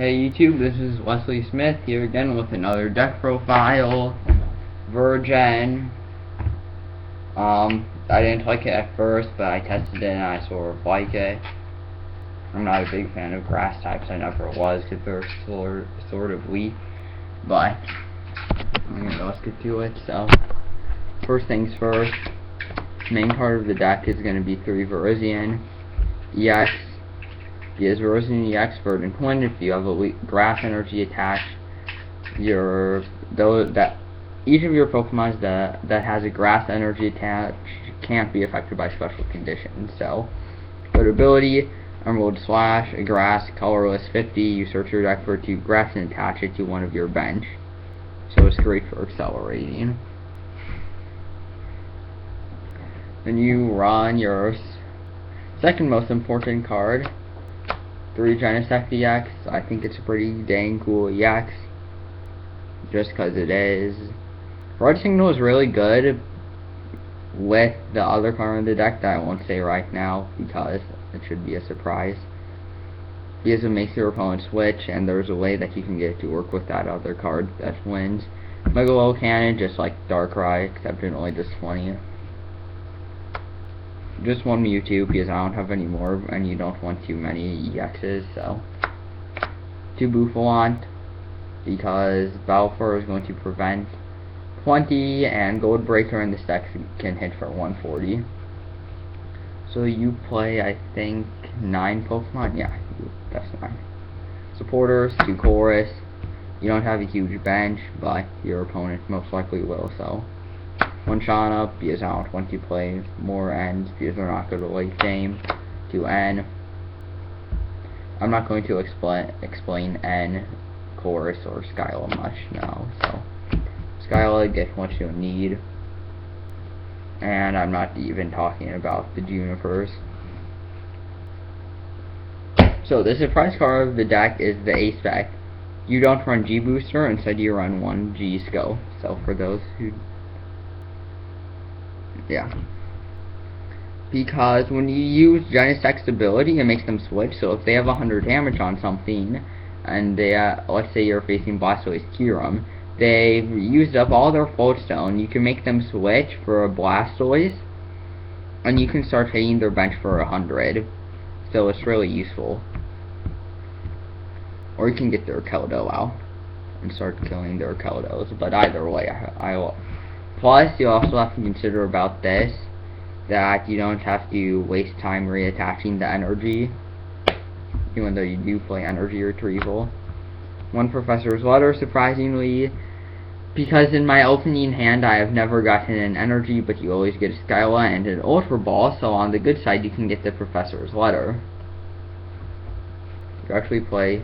Hey YouTube, this is Wesley Smith here again with another deck profile, VirGen. I didn't like it at first, but I tested it and I sort of like it. I'm not a big fan of grass types, I never was, because they're sort of weak, but let's get to it. So, first things first, main part of the deck is going to be 3 Virizion EX. Because Virizion EX Verdant Twin, if you have a grass energy attached, each of your Pokemon that has a grass energy attached can't be affected by special conditions. So, good ability, Emerald Slash, a grass, colorless 50, you search your deck for 2 grass and attach it to one of your bench. So it's great for accelerating. Then you run your second most important card, 3 Genesect EX. I think it's a pretty dang cool EX, just because it is. Red Signal is really good with the other card in the deck that I won't say right now, because it should be a surprise. Because it makes your opponent switch, and there's a way that you can get it to work with that other card that wins. Megalo Cannon, just like Darkrai, except it only does 20. Just one Mewtwo, because I don't have any more, and you don't want too many EXs, so. 2 Buffalant, because Balfour is going to prevent 20, and Gold Breaker in this deck can hit for 140. So you play, I think, 9 Pokemon? Yeah, that's 9. Supporters, 2 Chorus. You don't have a huge bench, but your opponent most likely will, so. 1 Shauna, because I don't want to play more Ns, because they're not good at late game. 2 N. I'm not going to explain N, Chorus, or Skyla much now, so. Skyla, get what you need. And I'm not even talking about the Junipers. So the surprise card of the deck is the A-Spec. You don't run G-Booster, instead you run 1 G-Sco. So for those who... yeah. Because when you use Genesect's ability, it makes them switch. So if they have 100 damage on something, and they, let's say you're facing Blastoise Kyurem, they've used up all their Float Stone, you can make them switch for a Blastoise, and you can start hitting their bench for 100. So it's really useful. Or you can get their Keldo out and start killing their Keldos. But either way, I will. Plus, you also have to consider about this, that you don't have to waste time reattaching the energy, even though you do play energy retrieval. 1 Professor's Letter, surprisingly, because in my opening hand I have never gotten an energy, but you always get a Skyla and an Ultra Ball, so on the good side you can get the Professor's Letter. You actually play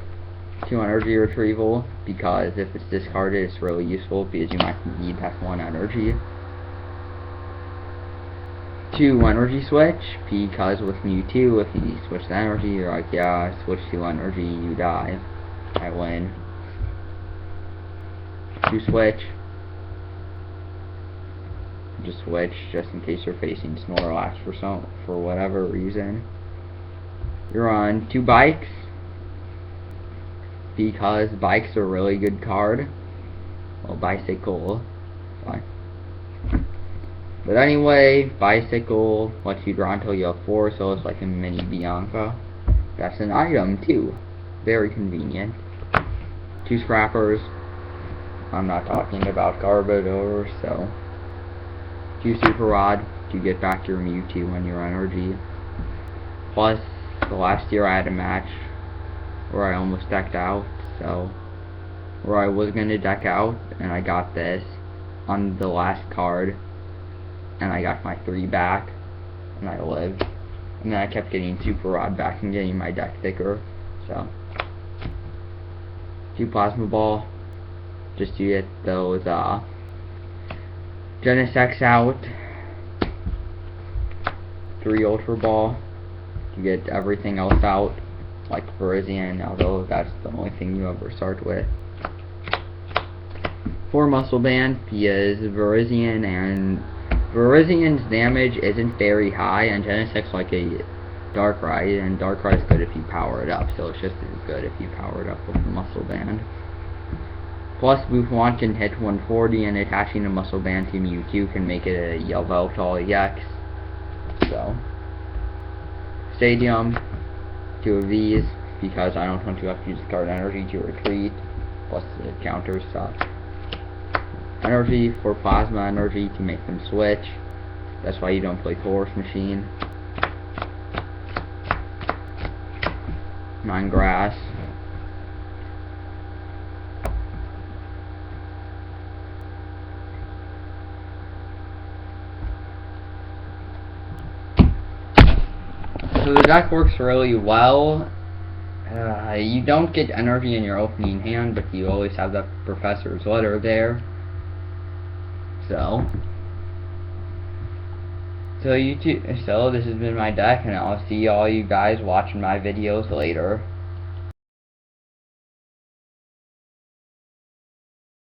2 energy retrieval, because if it's discarded it's really useful, because you might need that 1 energy. 2 energy switch, because with Mewtwo, if you switch the energy, you're like, yeah, switch to energy, you die. I win. 2 switch. Just switch, just in case you're facing Snorlax for whatever reason. You're on 2 bikes, because bikes are a really good card. Well, bicycle, fine. But anyway, bicycle lets you draw until you have 4, so it's like a mini Bianca. That's an item too. Very convenient. 2 Scrappers. I'm not talking about Garbodor, so. 2 Super Rod to get back your Mewtwo and your energy. Plus, the last year I had a match where I almost decked out, so. Where I was going to deck out, and I got this on the last card, and I got my 3 back, and I lived. And then I kept getting Super Rod back and getting my deck thicker, so. 2 Plasma Ball, just to get those Genesects out. 3 Ultra Ball to get everything else out, like Virizion, although that's the only thing you ever start with. 4 Muscle Band, because Virizion's damage isn't very high, and Genesect's like a Darkrai, and Darkrai is good if you power it up, so it's just as good if you power it up with the Muscle Band. Plus, Buffon can hit 140, and attaching a Muscle Band to Mewtwo can make it a Yveltal EX. So, Stadium, 2 of these, because I don't want to have to use card energy to retreat, plus the counter stuff. Energy for Plasma Energy to make them switch. That's why you don't play Force Machine. 9 Grass. So the deck works really well. You don't get energy in your opening hand, but you always have that Professor's Letter there. So this has been my deck, and I'll see all you guys watching my videos later.